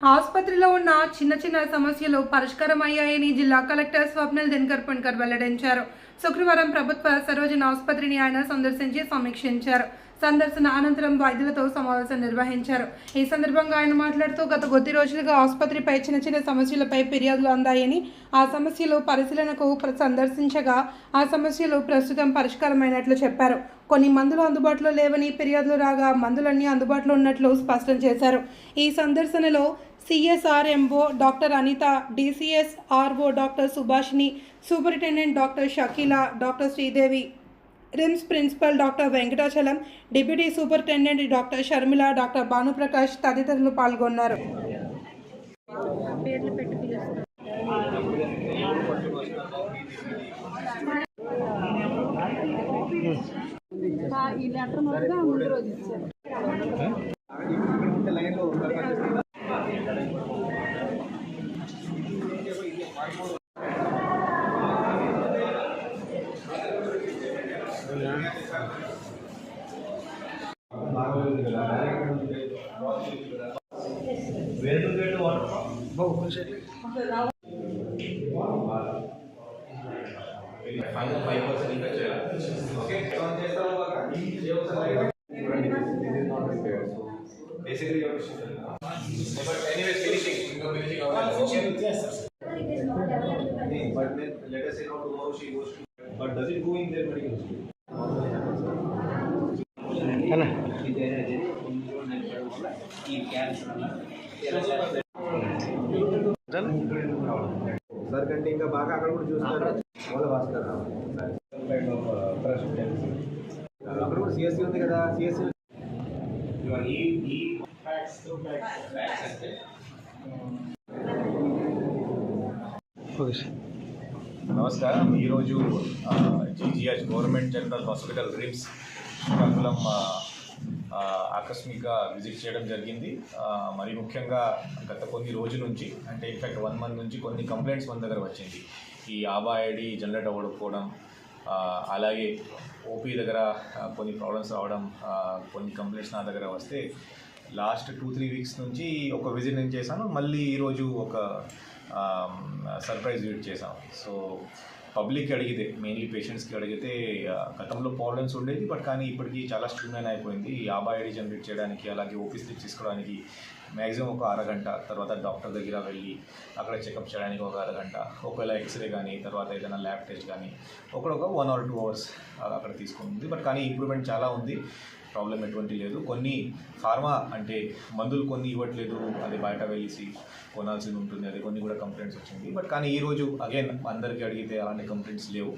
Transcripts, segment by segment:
ఆసుపత్రిలో ఉన్న చిన్న సమస్యలు పరిష్కారం అయ్యాయని జిల్లా కలెక్టర్ స్వప్నిల్ దినకర్ పన్కర్ వెల్లడించారు. శుక్రవారం ప్రభుత్వ సరోజన ఆసుపత్రిని ఆయన సందర్శించి సమీక్షించారు. సందర్శన అనంతరం వైద్యులతో సమావేశం నిర్వహించారు. ఈ సందర్భంగా ఆయన మాట్లాడుతూ గత కొద్ది రోజులుగా ఆసుపత్రిపై చిన్న సమస్యలపై ఫిర్యాదులు అందాయని, ఆ సమస్యలు పరిశీలనకు సందర్శించగా ఆ సమస్యలు ప్రస్తుతం పరిష్కారమైనట్లు చెప్పారు. కొన్ని మందులు అందుబాటులో లేవని ఫిర్యాదులు రాగా మందులన్నీ అందుబాటులో ఉన్నట్లు స్పష్టం చేశారు. ఈ సందర్శనలో CSRMO doctor Anita, DCSRO doctor Subhashini, superintendent doctor Shakeela, doctor Sridevi, RIMS principal doctor Venkatachalam, deputy superintendent doctor Sharmila, doctor Bhanuprakash తదితరులు పాల్గొన్నారు. ఈ లెటర్ మొత్తం ముందు రోజు ఇచ్చారు. Basically, but anyways, finishing. But let us say now tomorrow she goes to. But does it go in their medical school? Sir, కంటే ఇంకా బాగా అక్కడ కూడా చూస్తారు. మూల భాస్కర్ అక్కడ కూడా CSC ఉంది కదా, CSC నమస్కారం. ఈరోజు GGH government general hospital RIMS Srikakulam ఆకస్మిక విజిట్ చేయడం జరిగింది. మరి ముఖ్యంగా గత కొన్ని రోజుల నుంచి, అంటే ఇన్ఫ్యాక్ట్ 1 month నుంచి కొన్ని కంప్లైంట్స్ మన దగ్గర వచ్చింది. ఈ ఆబా ఐడి జనరేట్ అవ్వకపోవడం, అలాగే OP దగ్గర కొన్ని ప్రాబ్లమ్స్ రావడం, కొన్ని కంప్లైంట్స్ నా దగ్గర వస్తే లాస్ట్ 2-3 weeks నుంచి ఒక విజిట్ నేను చేశాను. మళ్ళీ ఈరోజు ఒక సర్ప్రైజ్ విజిట్ చేశాను. సో పబ్లిక్కి అడిగితే, మెయిన్లీ పేషెంట్స్కి అడిగితే గతంలో ప్రాబ్లమ్స్ ఉండేది, బట్ కానీ ఇప్పటికీ చాలా స్ట్రీమ్లైన్ అయిపోయింది. ఈ ఆబా ఐడి జనరేట్ చేయడానికి, అలాగే OP స్లిప్ తీసుకోవడానికి మ్యాక్సిమం ఒక అరగంట, తర్వాత డాక్టర్ దగ్గర వెళ్ళి అక్కడ చెకప్ చేయడానికి ఒక అరగంట, ఒకవేళ ఎక్స్రే కానీ తర్వాత ఏదైనా ల్యాబ్ టెస్ట్ కానీ ఒక 1 or 2 hours అక్కడ తీసుకుంటుంది. బట్ కానీ ఇంప్రూవ్మెంట్ చాలా ఉంది, ప్రాబ్లం ఎటువంటి లేదు. కొన్ని ఫార్మా అంటే మందులు కొన్ని ఇవ్వట్లేదు, అది బయట వెళ్ళేసి కొనాల్సి ఉంటుంది, అది కొన్ని కూడా కంప్లైంట్స్ వచ్చింది. బట్ కానీ ఈరోజు అగైన్ అందరికీ అడిగితే అలాంటి కంప్లైంట్స్ లేవు.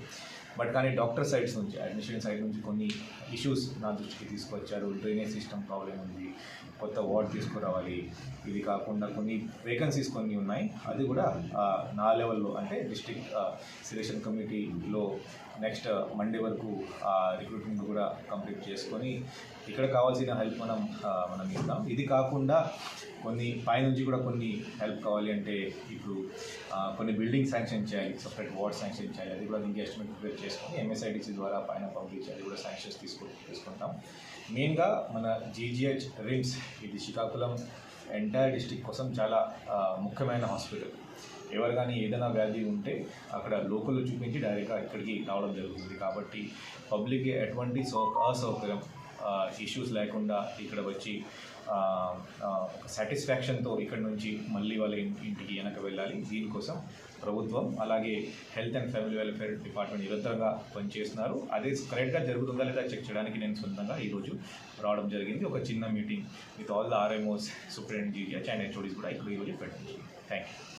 బట్ కానీ డాక్టర్ సైడ్స్ నుంచి, అడ్మిషన్ సైడ్ నుంచి కొన్ని ఇష్యూస్ నా దృష్టికి తీసుకొచ్చారు. డ్రైనేజ్ సిస్టమ్ ప్రాబ్లం ఉంది, కొత్త వార్డ్ తీసుకురావాలి, ఇది కాకుండా కొన్ని వేకెన్సీస్ కొన్ని ఉన్నాయి, అది కూడా నా లెవెల్లో అంటే డిస్ట్రిక్ట్ సెలెక్షన్ కమిటీలో నెక్స్ట్ మండే వరకు రిక్రూట్మెంట్ కూడా కంప్లీట్ చేసుకొని ఇక్కడ కావాల్సిన హెల్ప్ మనం ఇస్తాం. ఇది కాకుండా కొన్ని పైనుంచి కూడా కొన్ని హెల్ప్ కావాలి అంటే ఇప్పుడు కొన్ని బిల్డింగ్ శాంక్షన్ చేయాలి, సపరేట్ వార్డ్ శాంక్షన్ చేయాలి, అది కూడా దీనికి ఎస్టిమేట్ ప్రిపేర్ చేసుకొని MSIDC ద్వారా పైన పంపించి అది కూడా శాంక్షన్స్ తీసుకుంటాం. మెయిన్గా మన GGH RIMS ఇది శ్రీకాకుళం ఎంటైర్ డిస్ట్రిక్ట్ కోసం చాలా ముఖ్యమైన హాస్పిటల్. ఎవరు కానీ ఏదైనా వ్యాధి ఉంటే అక్కడ లోకల్లో చూపించి డైరెక్ట్గా ఇక్కడికి రావడం జరుగుతుంది. కాబట్టి పబ్లిక్కి ఎటువంటి అసౌకర్యం, ఇష్యూస్ లేకుండా ఇక్కడ వచ్చి ఒక సాటిస్ఫాక్షన్తో ఇక్కడ నుంచి మళ్ళీ వాళ్ళ ఇంటికి వెనక వెళ్ళాలి. దీనికోసం ప్రభుత్వం అలాగే health and family welfare department నిరంతరంగా పనిచేస్తున్నారు. అదే కరెక్ట్గా జరుగుతుందా లేదా చెక్ చేయడానికి నేను సొంతంగా ఈరోజు రావడం జరిగింది. ఒక చిన్న meeting with all the RMOs, superintendent GGH and HODs కూడా ఇక్కడ ఈరోజు పెట్టండి. Thank you.